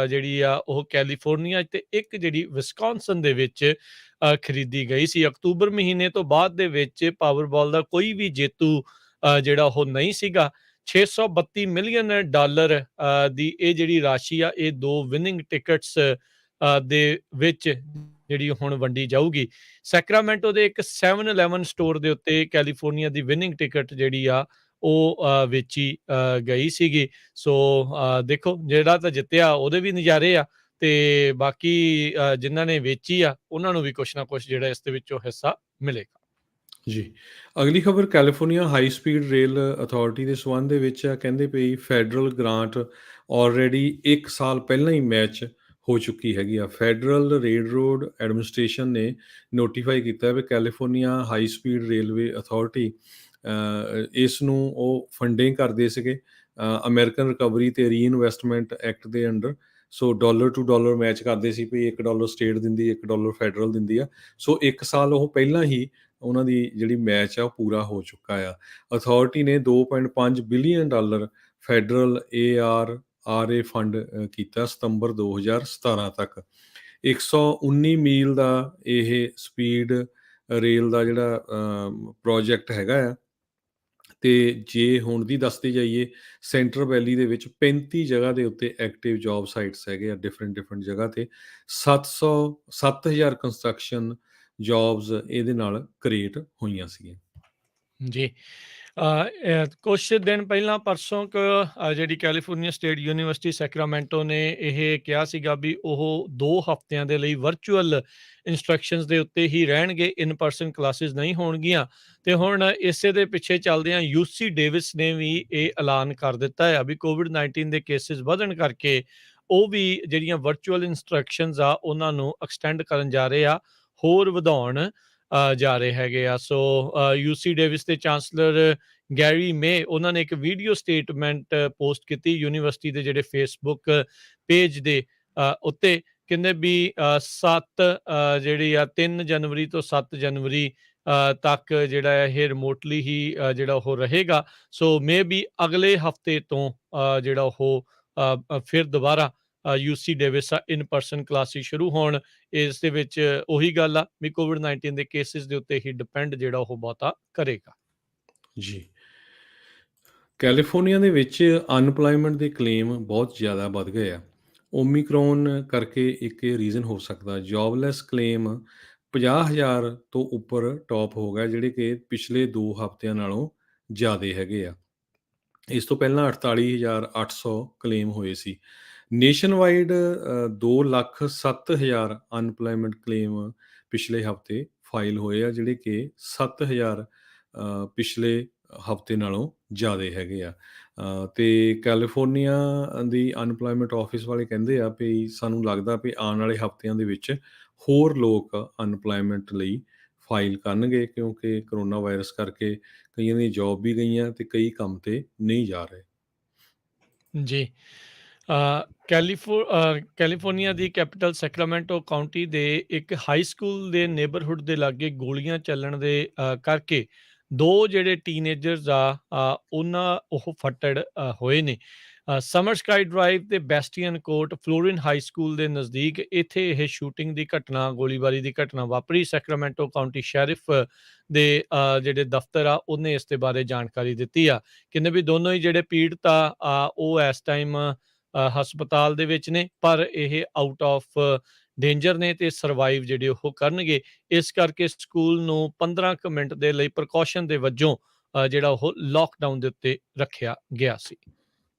ਜਿਹੜੀ ਆ ਉਹ ਕੈਲੀਫੋਰਨੀਆ 'ਚ, ਤੇ ਇੱਕ ਜਿਹੜੀ ਵਿਸਕੌਨਸਨ ਦੇ ਵਿੱਚ ਖਰੀਦੀ ਗਈ ਸੀ। ਅਕਤੂਬਰ ਮਹੀਨੇ ਤੋਂ ਬਾਅਦ ਦੇ ਵਿੱਚ ਪਾਵਰਬਾਲ ਦਾ ਕੋਈ ਵੀ ਜੇਤੂ ਜਿਹੜਾ ਉਹ ਨਹੀਂ ਸੀਗਾ। $632 ਮਿਲੀਅਨ ਦੀ ਇਹ ਜਿਹੜੀ ਰਾਸ਼ੀ ਆ, ਇਹ 2 ਵਿਨਿੰਗ ਟਿਕਟਸ ਦੇ ਵਿੱਚ ਜਿਹੜੀ ਹੁਣ ਵੰਡੀ ਜਾਊਗੀ। ਸੈਕਰਾਮੈਂਟੋ ਦੇ ਇੱਕ 7-Eleven ਸਟੋਰ ਦੇ ਉੱਤੇ ਕੈਲੀਫੋਰਨੀਆ ਦੀ ਵਿਨਿੰਗ ਟਿਕਟ ਜਿਹੜੀ ਆ ਉਹ ਵੇਚੀ ਗਈ ਸੀਗੀ। ਸੋ ਦੇਖੋ ਜਿਹੜਾ ਤਾਂ ਜਿੱਤਿਆ ਉਹਦੇ ਵੀ ਨਜ਼ਾਰੇ ਆ, ਤੇ ਬਾਕੀ ਜਿਨ੍ਹਾਂ ਨੇ ਵੇਚੀ ਆ ਉਹਨਾਂ ਨੂੰ ਵੀ ਕੁਛ ਨਾ ਕੁਛ ਜਿਹੜਾ ਇਸ ਦੇ ਵਿੱਚੋਂ ਹਿੱਸਾ ਮਿਲੇਗਾ। ਜੀ। ਅਗਲੀ ਖਬਰ California high speed rail authority ਦੇ ਸੰਬੰਧ ਦੇ ਵਿੱਚ ਆ। ਕਹਿੰਦੇ ਪਈ ਫੈਡਰਲ ਗ੍ਰਾਂਟ ਆਲਰੇਡੀ 1 ਸਾਲ ਪਹਿਲਾਂ ਹੀ ਮੈਚ ਹੋ ਚੁੱਕੀ ਹੈਗੀ ਆ। ਫੈਡਰਲ ਰੇਲਰੋਡ ਐਡਮਿਨਿਸਟ੍ਰੇਸ਼ਨ ਨੇ ਨੋਟੀਫਾਈ ਕੀਤਾ ਵੀ California high speed railway authority ਇਸ ਨੂੰ ਉਹ ਫੰਡਿੰਗ ਕਰਦੇ ਸੀਗੇ ਅਮਰੀਕਨ ਰਿਕਵਰੀ ਤੇ ਰੀਇਨਵੈਸਟਮੈਂਟ ਐਕਟ ਦੇ under. So dollar to dollar match ਕਰਦੇ ਸੀ ਵੀ $1 ਸਟੇਟ ਦਿੰਦੀ, $1 ਫੈਡਰਲ ਦਿੰਦੀ ਆ। ਸੋ 1 ਸਾਲ ਉਹ ਪਹਿਲਾਂ ਹੀ ਉਹਨਾਂ ਦੀ ਜਿਹੜੀ ਮੈਚ ਆ ਉਹ ਪੂਰਾ ਹੋ ਚੁੱਕਾ ਆ। ਅਥਾਰਟੀ ਨੇ $2.5 ਬਿਲੀਅਨ ਫੈਡਰਲ ARRA ਫੰਡ ਕੀਤਾ ਸਤੰਬਰ 2017 ਤੱਕ। 119 ਮੀਲ ਦਾ ਇਹ ਸਪੀਡ ਰੇਲ ਦਾ ਜਿਹੜਾ ਪ੍ਰੋਜੈਕਟ ਹੈਗਾ ਆ, ਤੇ ਜੇ ਹੁਣ ਦੀ ਦੱਸਦੀ ਜਾਈਏ ਸੈਂਟਰ ਵੈਲੀ ਦੇ ਵਿੱਚ 35 ਜਗ੍ਹਾ ਦੇ ਉੱਤੇ ਐਕਟਿਵ ਜੌਬ ਸਾਈਟਸ ਹੈਗੇ ਆ ਡਿਫਰੈਂਟ ਜਗ੍ਹਾ ਤੇ। 7000 ਕੰਸਟਰਕਸ਼ਨ ਜੌਬਸ ਇਹਦੇ ਨਾਲ ਕ੍ਰੀਏਟ ਹੋਈਆਂ ਸੀਗੀਆਂ। ਜੀ। ਕੁਛ ਦਿਨ ਪਹਿਲਾਂ ਪਰਸੋਂ ਜਿਹੜੀ ਕੈਲੀਫੋਰਨੀਆ ਸਟੇਟ ਯੂਨੀਵਰਸਿਟੀ ਸੈਕਰਾਮੈਂਟੋ ਨੇ ਇਹ ਕਿਹਾ ਸੀਗਾ ਵੀ ਉਹ 2 ਹਫ਼ਤਿਆਂ ਦੇ ਲਈ ਵਰਚੁਅਲ ਇੰਸਟਰਕਸ਼ਨਸ ਦੇ ਉੱਤੇ ਹੀ ਰਹਿਣਗੇ, ਇਨ ਪਰਸਨ ਕਲਾਸਿਸ ਨਹੀਂ ਹੋਣਗੀਆਂ। ਤੇ ਹੁਣ ਇਸੇ ਦੇ ਪਿੱਛੇ ਚੱਲਦਿਆਂ UC ਡੇਵਿਸ ਨੇ ਵੀ ਇਹ ਐਲਾਨ ਕਰ ਦਿੱਤਾ ਆ ਵੀ ਕੋਵਿਡ-19 ਦੇ ਕੇਸਿਸ ਵਧਣ ਕਰਕੇ ਉਹ ਵੀ ਜਿਹੜੀਆਂ ਵਰਚੁਅਲ ਇੰਸਟਰਕਸ਼ਨਸ ਆ ਉਹਨਾਂ ਨੂੰ ਐਕਸਟੈਂਡ ਕਰਨ ਜਾ ਰਹੇ ਆ, ਹੋਰ ਵਧਾਉਣ ਜਾ ਰਹੇ ਹੈਗੇ ਆ। ਸੋ UC ਡੇਵਿਸ ਦੇ ਚਾਂਸਲਰ ਗੈਰੀ ਮੇ ਉਹਨਾਂ ਨੇ ਇੱਕ ਵੀਡੀਓ ਸਟੇਟਮੈਂਟ ਪੋਸਟ ਕੀਤੀ ਯੂਨੀਵਰਸਿਟੀ ਦੇ ਜਿਹੜੇ ਫੇਸਬੁੱਕ ਪੇਜ ਦੇ ਉੱਤੇ। ਕਹਿੰਦੇ ਵੀ 3 ਜਨਵਰੀ ਤੋਂ 7 ਜਨਵਰੀ ਤੱਕ ਜਿਹੜਾ ਇਹ ਰਿਮੋਟਲੀ ਹੀ ਜਿਹੜਾ ਉਹ ਰਹੇਗਾ। ਸੋ ਮੇ ਬੀ ਅਗਲੇ ਹਫਤੇ ਤੋਂ ਜਿਹੜਾ ਉਹ ਫਿਰ ਦੁਬਾਰਾ UC ਡੇਵਿਸ ਆ ਇਨ ਪਰਸਨ ਕਲਾਸਿਸ ਸ਼ੁਰੂ ਹੋਣ। ਇਸ ਦੇ ਵਿੱਚ ਉਹੀ ਗੱਲ ਆ ਵੀ ਕੋਵਿਡ-19 ਦੇ ਕੇਸਿਸ ਦੇ ਉੱਤੇ ਹੀ ਡਿਪੈਂਡ ਜਿਹੜਾ ਉਹ ਬਹੁਤਾ ਕਰੇਗਾ। ਜੀ। ਕੈਲੀਫੋਰਨੀਆ ਦੇ ਵਿੱਚ ਅਨਪਲਾਇਮੈਂਟ ਦੇ ਕਲੇਮ ਬਹੁਤ ਜ਼ਿਆਦਾ ਵੱਧ ਗਏ ਆ। ਓਮੀਕਰੋਨ ਕਰਕੇ ਇੱਕ ਇਹ ਰੀਜ਼ਨ ਹੋ ਸਕਦਾ। ਜੋਬਲੈਸ ਕਲੇਮ 50,000 ਤੋਂ ਉੱਪਰ ਟੌਪ ਹੋ ਗਿਆ, ਜਿਹੜੇ ਕਿ ਪਿਛਲੇ 2 ਹਫ਼ਤਿਆਂ ਨਾਲੋਂ ਜ਼ਿਆਦੇ ਹੈਗੇ ਆ। ਇਸ ਤੋਂ ਪਹਿਲਾਂ 48,800 ਕਲੇਮ ਹੋਏ ਸੀ। ਨੇਸ਼ਨਵਾਈਡ 2,07,000 ਅਨਪਲਾਇਮੈਂਟ ਕਲੇਮ ਪਿਛਲੇ ਹਫ਼ਤੇ ਫਾਈਲ ਹੋਏ ਆ, ਜਿਹੜੇ ਕਿ 7,000 ਪਿਛਲੇ ਹਫ਼ਤੇ ਨਾਲੋਂ ਜ਼ਿਆਦੇ ਹੈਗੇ ਆ। ਅਤੇ ਕੈਲੀਫੋਰਨੀਆ ਦੀ ਅਨਪਲਾਇਮੈਂਟ ਆਫਿਸ ਵਾਲੇ ਕਹਿੰਦੇ ਆ ਵੀ ਸਾਨੂੰ ਲੱਗਦਾ ਵੀ ਆਉਣ ਵਾਲੇ ਹਫ਼ਤਿਆਂ ਦੇ ਵਿੱਚ ਹੋਰ ਲੋਕ ਅਨਪਲਾਇਮੈਂਟ ਲਈ ਫਾਈਲ ਕਰਨਗੇ, ਕਿਉਂਕਿ ਕਰੋਨਾ ਵਾਇਰਸ ਕਰਕੇ ਕਈਆਂ ਦੀਆਂ ਜੋਬ ਵੀ ਗਈਆਂ ਅਤੇ ਕਈ ਕੰਮ 'ਤੇ ਨਹੀਂ ਜਾ ਰਹੇ। ਜੀ। ਕੈਲੀਫੋਰਨੀਆ ਦੀ ਕੈਪੀਟਲ ਸੈਕਰਾਮੈਂਟੋ ਕਾਉਂਟੀ ਦੇ ਇੱਕ ਹਾਈ ਸਕੂਲ ਦੇ ਨੇਬਰਹੁੱਡ ਦੇ ਲਾਗੇ ਗੋਲੀਆਂ ਚੱਲਣ ਦੇ ਕਰਕੇ 2 ਜਿਹੜੇ ਟੀਨੇਜਰਸ ਆ ਉਹਨਾਂ ਉਹ ਫੱਟੜ ਹੋਏ ਨੇ। ਸਮਰ ਸਕਾਈ ਡਰਾਈਵ ਤੇ ਬੈਸਟੀਅਨ ਕੋਰਟ ਫਲੋਰਿਨ ਹਾਈ ਸਕੂਲ ਦੇ ਨਜ਼ਦੀਕ ਇੱਥੇ ਇਹ ਸ਼ੂਟਿੰਗ ਦੀ ਘਟਨਾ, ਗੋਲੀਬਾਰੀ ਦੀ ਘਟਨਾ ਵਾਪਰੀ। ਸੈਕਰਾਮੈਂਟੋ ਕਾਉਂਟੀ ਸ਼ੈਰਿਫ ਦੇ ਜਿਹੜੇ ਦਫ਼ਤਰ ਆ ਉਹਨੇ ਇਸ ਦੇ ਬਾਰੇ ਜਾਣਕਾਰੀ ਦਿੱਤੀ ਆ। ਕਹਿੰਦੇ ਵੀ ਦੋਨੋਂ ਹੀ ਜਿਹੜੇ ਪੀੜਤ ਆ ਉਹ ਇਸ ਟਾਈਮ ਹਸਪਤਾਲ ਦੇ ਵਿੱਚ ਨੇ, ਪਰ ਇਹ ਆਊਟ ਆਫ ਡੇਂਜਰ ਨੇ ਤੇ ਸਰਵਾਈਵ ਜਿਹੜੇ ਉਹ ਕਰਨਗੇ। ਇਸ ਕਰਕੇ ਸਕੂਲ ਨੂੰ 15 ਕੁ ਮਿੰਟ ਦੇ ਲਈ ਪ੍ਰੀਕਾਸ਼ਨ ਦੇ ਵਜੋਂ ਜਿਹੜਾ ਉਹ ਲਾਕਡਾਊਨ ਦੇ ਉੱਤੇ ਰੱਖਿਆ ਗਿਆ ਸੀ।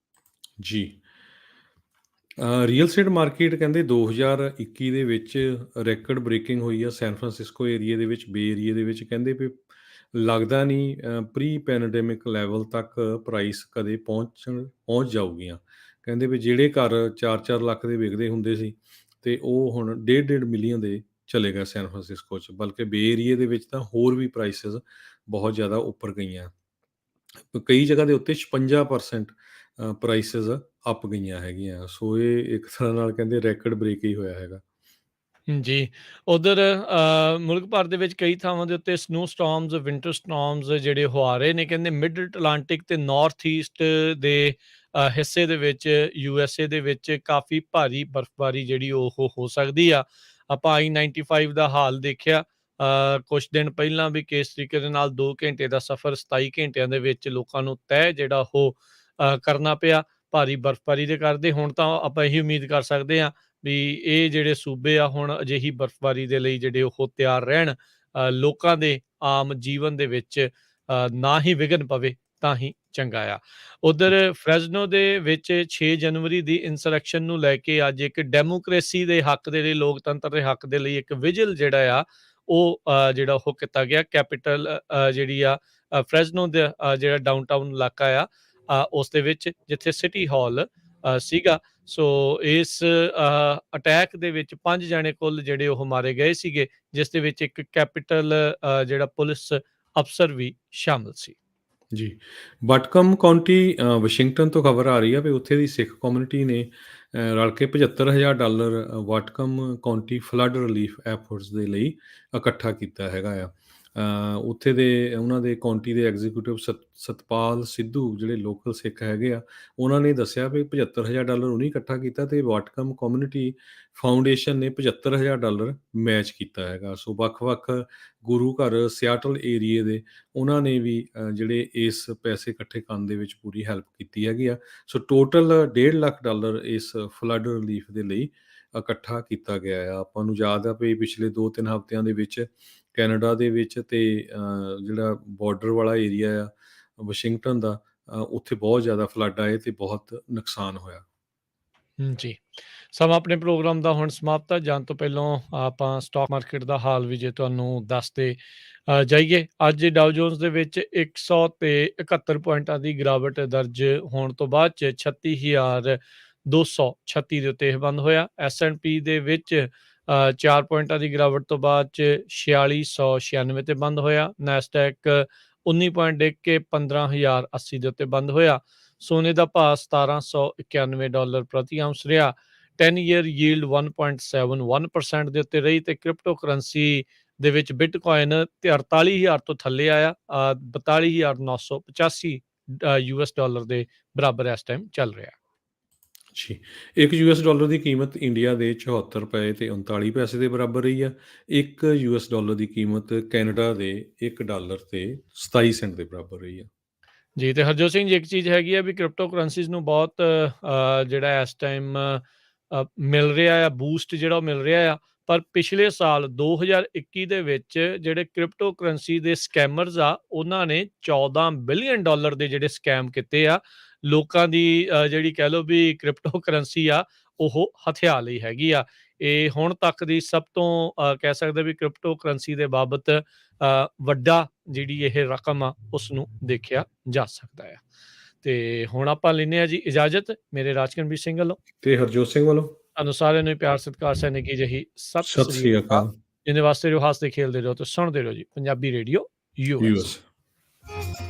ਜੀ। ਰੀਅਲ ਸਟੇਟ ਮਾਰਕੀਟ ਕਹਿੰਦੇ 2021 ਦੇ ਵਿੱਚ ਰੈਕਡ ਬ੍ਰੇਕਿੰਗ ਹੋਈ ਆ ਸੈਨ ਫਰਾਂਸਿਸਕੋ ਏਰੀਏ ਦੇ ਵਿੱਚ, ਬੇ ਏਰੀਏ ਦੇ ਵਿੱਚ। ਕਹਿੰਦੇ ਵੀ ਲੱਗਦਾ ਨਹੀਂ ਪ੍ਰੀ ਪੈਂਡੇਮਿਕ ਲੈਵਲ ਤੱਕ ਪ੍ਰਾਈਸ ਕਦੇ ਪਹੁੰਚ ਜਾਊਗੀਆਂ। ਕਹਿੰਦੇ ਵੀ ਜਿਹੜੇ ਘਰ 4-4 ਲੱਖ ਦੇ ਵਿਕਦੇ ਹੁੰਦੇ ਸੀ ਅਤੇ ਉਹ ਹੁਣ 1.5 ਮਿਲੀਅਨ ਦੇ ਚਲੇ ਗਏ ਸੈਨ ਫਰਾਂਸਿਸਕੋ 'ਚ, ਬਲਕਿ ਬੇ ਏਰੀਏ ਦੇ ਵਿੱਚ ਤਾਂ ਹੋਰ ਵੀ ਪ੍ਰਾਈਸਿਸ ਬਹੁਤ ਜ਼ਿਆਦਾ ਉੱਪਰ ਗਈਆਂ। ਕਈ ਜਗ੍ਹਾ ਦੇ ਉੱਤੇ 56% ਪ੍ਰਾਈਸਿਸ ਅਪ ਗਈਆਂ ਹੈਗੀਆਂ। ਸੋ ਇਹ ਇੱਕ ਤਰ੍ਹਾਂ ਨਾਲ ਕਹਿੰਦੇ ਰੈਕਡ ਬ੍ਰੇਕ ਹੀ ਹੋਇਆ ਹੈਗਾ। ਜੀ। ਉਧਰ ਮੁਲਕ ਭਰ ਦੇ ਵਿੱਚ ਕਈ ਥਾਵਾਂ ਦੇ ਉੱਤੇ ਸਨੋ ਸਟਾਰਮਸ, ਵਿੰਟਰ ਸਟਾਰਮਸ ਜਿਹੜੇ ਉਹ ਆ ਰਹੇ ਨੇ। ਕਹਿੰਦੇ ਮਿਡ ਅਟਲਾਂਟਿਕ ਤੇ ਨਾਰਥ ਈਸਟ ਦੇ ਹਿੱਸੇ ਦੇ ਵਿੱਚ USA ਦੇ ਵਿੱਚ ਕਾਫੀ ਭਾਰੀ ਬਰਫ਼ਬਾਰੀ ਜਿਹੜੀ ਉਹ ਹੋ ਸਕਦੀ ਆ। ਆਪਾਂ I-95 ਦਾ ਹਾਲ ਦੇਖਿਆ ਕੁਛ ਦਿਨ ਪਹਿਲਾਂ ਵੀ ਕਿਸ ਤਰੀਕੇ ਦੇ ਨਾਲ 2 ਘੰਟੇ ਦਾ ਸਫ਼ਰ 27 ਘੰਟਿਆਂ ਦੇ ਵਿੱਚ ਲੋਕਾਂ ਨੂੰ ਤੈਅ ਜਿਹੜਾ ਉਹ ਕਰਨਾ ਪਿਆ ਭਾਰੀ ਬਰਫ਼ਬਾਰੀ ਦੇ ਕਰਦੇ। ਹੁਣ ਤਾਂ ਆਪਾਂ ਇਹੀ ਉਮੀਦ ਕਰ ਸਕਦੇ ਹਾਂ ਵੀ ਇਹ ਜਿਹੜੇ ਸੂਬੇ ਆ ਹੁਣ ਅਜਿਹੀ ਬਰਫ਼ਬਾਰੀ ਦੇ ਲਈ ਜਿਹੜੇ ਉਹ ਤਿਆਰ ਰਹਿਣ। ਲੋਕਾਂ ਦੇ ਆਮ ਜੀਵਨ ਦੇ ਵਿੱਚ ਨਾ ਹੀ ਵਿਘਨ ਪਵੇ ਤਾਂ ਹੀ ਚੰਗਾ ਆ। ਉਧਰ ਫਰੈਜ਼ਨੋ ਦੇ ਵਿੱਚ 6 ਜਨਵਰੀ ਦੀ ਇੰਸਰੈਕਸ਼ਨ ਨੂੰ ਲੈ ਕੇ ਅੱਜ ਇੱਕ ਡੈਮੋਕ੍ਰੇਸੀ ਦੇ ਹੱਕ ਦੇ ਲਈ, ਲੋਕਤੰਤਰ ਦੇ ਹੱਕ ਦੇ ਲਈ ਇੱਕ ਵਿਜਲ ਜਿਹੜਾ ਆ ਉਹ ਜਿਹੜਾ ਉਹ ਕੀਤਾ ਗਿਆ। ਕੈਪੀਟਲ ਜਿਹੜੀ ਆ ਫਰੈਜ਼ਨੋ ਦਾ ਜਿਹੜਾ ਡਾਊਨਟਾਊਨ ਇਲਾਕਾ ਆ ਉਸ ਦੇ ਵਿੱਚ, ਜਿੱਥੇ ਸਿਟੀ ਹਾਲ ਸੀਗਾ। ਸੋ ਇਸ ਅਟੈਕ ਦੇ ਵਿੱਚ 5 ਜਾਣੇ ਕੁੱਲ ਜਿਹੜੇ ਉਹ ਮਾਰੇ ਗਏ ਸੀਗੇ, ਜਿਸ ਦੇ ਵਿੱਚ ਇੱਕ ਕੈਪੀਟਲ ਜਿਹੜਾ ਪੁਲਿਸ ਅਫਸਰ ਵੀ ਸ਼ਾਮਲ ਸੀ। ਜੀ। ਬਟਕਮ ਕਾਉਂਟੀ ਵਾਸ਼ਿੰਗਟਨ ਤੋਂ ਖਬਰ ਆ ਰਹੀ ਆ ਵੀ ਉੱਥੇ ਦੀ ਸਿੱਖ ਕਮਿਊਨਿਟੀ ਨੇ ਰਲ ਕੇ $75,000 ਵਾਟਕਮ ਕਾਉਂਟੀ ਫਲੱਡ ਰਿਲੀਫ ਐਫਰਟਸ ਦੇ ਲਈ ਇਕੱਠਾ ਕੀਤਾ ਹੈਗਾ ਆ। ਉੱਥੇ ਦੇ ਉਹਨਾਂ ਦੇ ਕਾਉਂਟੀ ਦੇ ਐਗਜ਼ੀਕਿਊਟਿਵ ਸਤਪਾਲ ਸਿੱਧੂ ਜਿਹੜੇ ਲੋਕਲ ਸਿੱਖ ਹੈਗੇ ਆ, ਉਹਨਾਂ ਨੇ ਦੱਸਿਆ ਵੀ $75,000 ਉਹਨੇ ਇਕੱਠਾ ਕੀਤਾ ਅਤੇ ਵਾਟਕਮ ਕਮਿਊਨਿਟੀ ਫਾਊਂਡੇਸ਼ਨ ਨੇ $75,000 ਮੈਚ ਕੀਤਾ ਹੈਗਾ। ਸੋ ਵੱਖ-ਵੱਖ ਗੁਰੂ ਘਰ ਸਿਆਟਲ ਏਰੀਏ ਦੇ ਉਹਨਾਂ ਨੇ ਵੀ ਜਿਹੜੇ ਇਸ ਪੈਸੇ ਇਕੱਠੇ ਕਰਨ ਦੇ ਵਿੱਚ ਪੂਰੀ ਹੈਲਪ ਕੀਤੀ ਹੈਗੀ ਆ। ਸੋ ਟੋਟਲ $1.5 ਲੱਖ ਇਸ ਫਲੱਡ ਰਿਲੀਫ ਦੇ ਲਈ ਇਕੱਠਾ ਕੀਤਾ ਗਿਆ ਆ। ਆਪਾਂ ਨੂੰ ਯਾਦ ਆ ਵੀ ਪਿਛਲੇ 2-3 ਹਫ਼ਤਿਆਂ ਦੇ ਵਿੱਚ ਕੈਨੇਡਾ ਦੇ ਵਿੱਚ ਅਤੇ ਜਿਹੜਾ ਬਾਰਡਰ ਵਾਲਾ ਏਰੀਆ ਆ ਵਾਸ਼ਿੰਗਟਨ ਦਾ, ਉੱਥੇ ਬਹੁਤ ਜ਼ਿਆਦਾ ਫਲੱਡ ਆਏ ਅਤੇ ਬਹੁਤ ਨੁਕਸਾਨ ਹੋਇਆ। ਜੀ। ਸਮਾਂ ਆਪਣੇ ਪ੍ਰੋਗਰਾਮ ਦਾ ਹੁਣ ਸਮਾਪਤ ਆ। ਜਾਣ ਤੋਂ ਪਹਿਲਾਂ ਆਪਾਂ ਸਟਾਕ ਮਾਰਕੀਟ ਦਾ ਹਾਲ ਵੀ ਜੇ ਤੁਹਾਨੂੰ ਦੱਸਦੇ ਜਾਈਏ। ਅੱਜ ਡਾਓ ਜੋਨਸ ਦੇ ਵਿੱਚ 171 ਪੁਆਇੰਟਾਂ ਦੀ ਗਿਰਾਵਟ ਦਰਜ ਹੋਣ ਤੋਂ ਬਾਅਦ 'ਚ 36,236 ਦੇ ਉੱਤੇ ਇਹ ਬੰਦ ਹੋਇਆ। S&P ਦੇ ਵਿੱਚ 4 ਪੁਆਇੰਟਾਂ ਦੀ ਗਿਰਾਵਟ ਤੋਂ ਬਾਅਦ 'ਚ 4696 ਤੇ ਬੰਦ ਹੋਇਆ। ਨੈਸਡੈਕ 19 ਪੁਆਇੰਟ ਡਿੱਗ ਕੇ 15,080 ਦੇ ਉੱਤੇ ਬੰਦ ਹੋਇਆ। ਸੋਨੇ ਦਾ ਭਾਅ $1,791 ਪ੍ਰਤੀ ਆਉਂਸ ਰਿਹਾ। 10 ਈਅਰ ਯੀਲਡ 1.71% ਦੇ ਉੱਤੇ ਰਹੀ ਤੇ ਕ੍ਰਿਪਟੋ ਕਰੰਸੀ ਦੇ ਵਿੱਚ ਬਿਟਕੋਇਨ 48,000 ਤੋਂ ਥੱਲੇ ਆਇਆ। 42,985 US ਡਾਲਰ ਦੇ ਬਰਾਬਰ ਇਸ ਟਾਈਮ ਚੱਲ ਰਿਹਾ। ਜੀ। ਇੱਕ ਯੂਐਸ ਡਾਲਰ ਦੀ ਕੀਮਤ ਇੰਡੀਆ ਦੇ ₹74 ਤੇ 39 ਪੈਸੇ ਦੇ ਬਰਾਬਰ ਰਹੀ ਆ। ਇੱਕ ਯੂਐਸ ਡਾਲਰ ਦੀ ਕੀਮਤ ਕੈਨੇਡਾ ਦੇ $1 ਤੇ 27 ਸੈਂਟ ਦੇ ਬਰਾਬਰ ਰਹੀ ਆ। ਜੀ, ਤੇ ਹਰਜੋਤ ਸਿੰਘ ਜੀ, ਇੱਕ ਚੀਜ਼ ਹੈਗੀ ਆ ਵੀ ਕ੍ਰਿਪਟੋ ਕਰੰਸੀਜ਼ ਨੂੰ ਬਹੁਤ ਜਿਹੜਾ ਇਸ ਟਾਈਮ ਮਿਲ ਰਿਹਾ ਆ ਬੂਸਟ, ਜਿਹੜਾ ਉਹ ਮਿਲ ਰਿਹਾ ਆ। ਪਰ ਪਿਛਲੇ ਸਾਲ 2021 ਦੇ ਵਿੱਚ ਜਿਹੜੇ ਕ੍ਰਿਪਟੋ ਕਰੰਸੀ ਦੇ ਸਕੈਮਰਸ ਆ, ਉਹਨਾਂ ਨੇ $14 ਬਿਲੀਅਨ ਦੇ ਜਿਹੜੇ ਸਕੈਮ ਕੀਤੇ ਆ। ਲੋਕਾਂ ਦੀ ਜਿਹੜੀ ਕਹਿ ਲਓ ਵੀ ਕ੍ਰਿਪਟੋ ਕਰੰਸੀ ਆ, ਉਹ ਹਥਿਆ ਲਈ ਹੈਗੀ ਆ। ਇਹ ਹੁਣ ਤੱਕ ਦੀ ਸਭ ਤੋਂ ਕਹਿ ਸਕਦੇ ਵੀ ਕ੍ਰਿਪਟੋ ਕਰੰਸੀ ਦੇ ਬਾਬਤ ਵੱਡਾ ਜਿਹੜੀ ਇਹ ਰਕਮ ਆ, ਉਸ ਨੂੰ ਦੇਖਿਆ ਜਾ ਸਕਦਾ ਆ। ਤੇ ਹੁਣ ਆਪਾਂ ਲੈਂਦੇ ਹਾਂ ਜੀ ਇਜਾਜ਼ਤ, ਮੇਰੇ ਰਾਜਕਰਮਵੀਰ ਸਿੰਘ ਵੱਲੋਂ। ਤੇ ਹਰਜੋਤ ਸਿੰਘ ਵੱਲੋਂ ਤੁਹਾਨੂੰ ਸਾਰਿਆਂ ਨੂੰ ਪਿਆਰ ਸਤਿਕਾਰ ਸਹਿ ਨਿੱਘੀ ਜਿਹੀ ਸਤਿ ਸਤਿ ਸ੍ਰੀ ਸ੍ਰੀ ਅਕਾਲ। ਅਕਾਲ। ਜਿਹਦੇ ਵਾਸਤੇ ਰਹੋ, ਹੱਸਦੇ ਖੇਲਦੇ ਰਹੋ ਤੇ ਸੁਣਦੇ ਰਹੋ ਜੀ ਪੰਜਾਬੀ ਰੇਡੀਓ ਯੂਐਸ। ਯੂਐਸ।